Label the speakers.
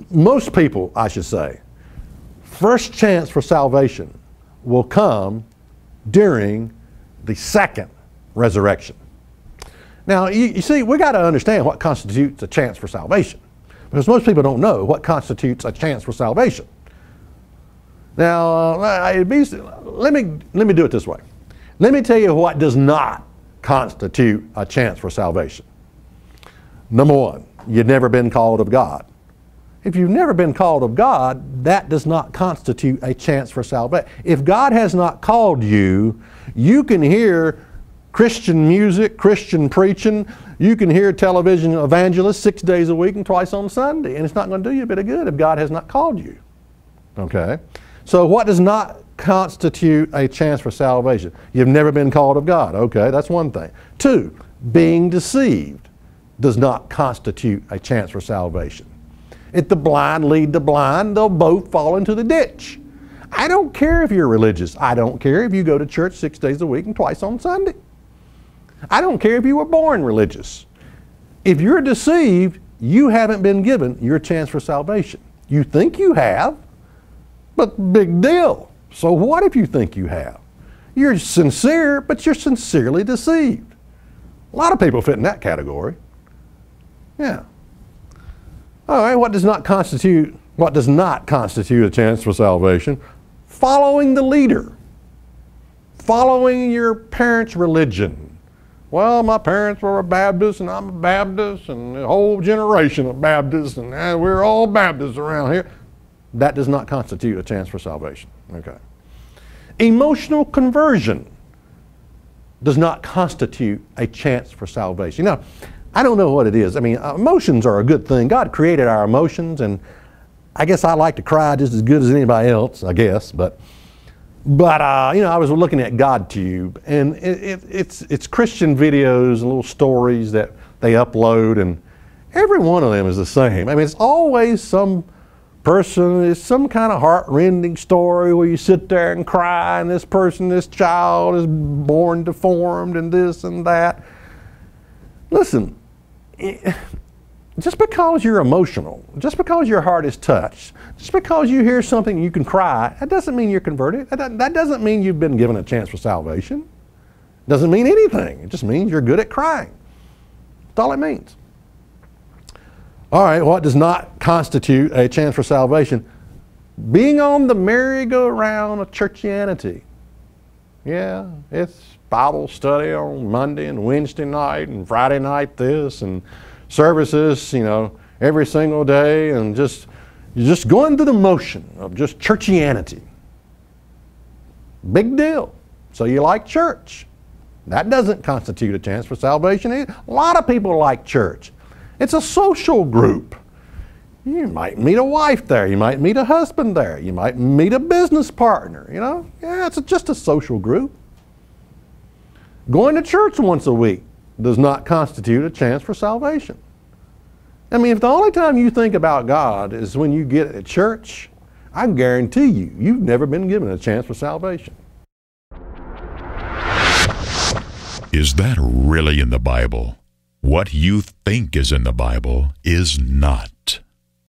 Speaker 1: most people, I should say, first chance for salvation will come during the second resurrection. Now, you see, we got to understand what constitutes a chance for salvation, because most people don't know what constitutes a chance for salvation. Now, let me do it this way. Let me tell you what does not constitute a chance for salvation. Number one, you've never been called of God. If you've never been called of God, that does not constitute a chance for salvation. If God has not called you, you can hear Christian music, Christian preaching, you can hear television evangelists 6 days a week and twice on Sunday, and it's not going to do you a bit of good if God has not called you. Okay? So what does not constitute a chance for salvation? You've never been called of God. Okay, that's one thing. Two, being deceived does not constitute a chance for salvation. If the blind lead the blind, they'll both fall into the ditch. I don't care if you're religious. I don't care if you go to church 6 days a week and twice on Sunday. I don't care if you were born religious. If you're deceived, you haven't been given your chance for salvation. You think you have, but big deal. So what if you think you have? You're sincere, but you're sincerely deceived. A lot of people fit in that category. Yeah. All right, what does not constitute a chance for salvation? Following the leader. Following your parents' religion. Well, my parents were a Baptist and I'm a Baptist and the whole generation of Baptists and we're all Baptists around here. That does not constitute a chance for salvation. Okay. Emotional conversion does not constitute a chance for salvation. Now, I don't know what it is. I mean, emotions are a good thing. God created our emotions, and I guess I like to cry just as good as anybody else, I guess. But you know, I was looking at GodTube, and it's Christian videos and little stories that they upload, and every one of them is the same. I mean, it's always some person, it's some kind of heart-rending story where you sit there and cry, and this child is born deformed, and this and that. Listen, just because you're emotional, just because your heart is touched, just because you hear something and you can cry, that doesn't mean you're converted. That doesn't mean you've been given a chance for salvation. It doesn't mean anything. It just means you're good at crying. That's all it means. All right, what does not constitute a chance for salvation? Being on the merry-go-round of churchianity. Yeah, it's Bible study on Monday and Wednesday night and Friday night this and services, you know, every single day, and you're just going through the motion of just churchianity. Big deal. So you like church. That doesn't constitute a chance for salvation either. A lot of people like church. It's a social group. You might meet a wife there. You might meet a husband there. You might meet a business partner, you know. Yeah, it's just a social group. Going to church once a week does not constitute a chance for salvation. I mean, if the only time you think about God is when you get at church, I guarantee you've never been given a chance for salvation.
Speaker 2: Is that really in the Bible? What you think is in the Bible is not.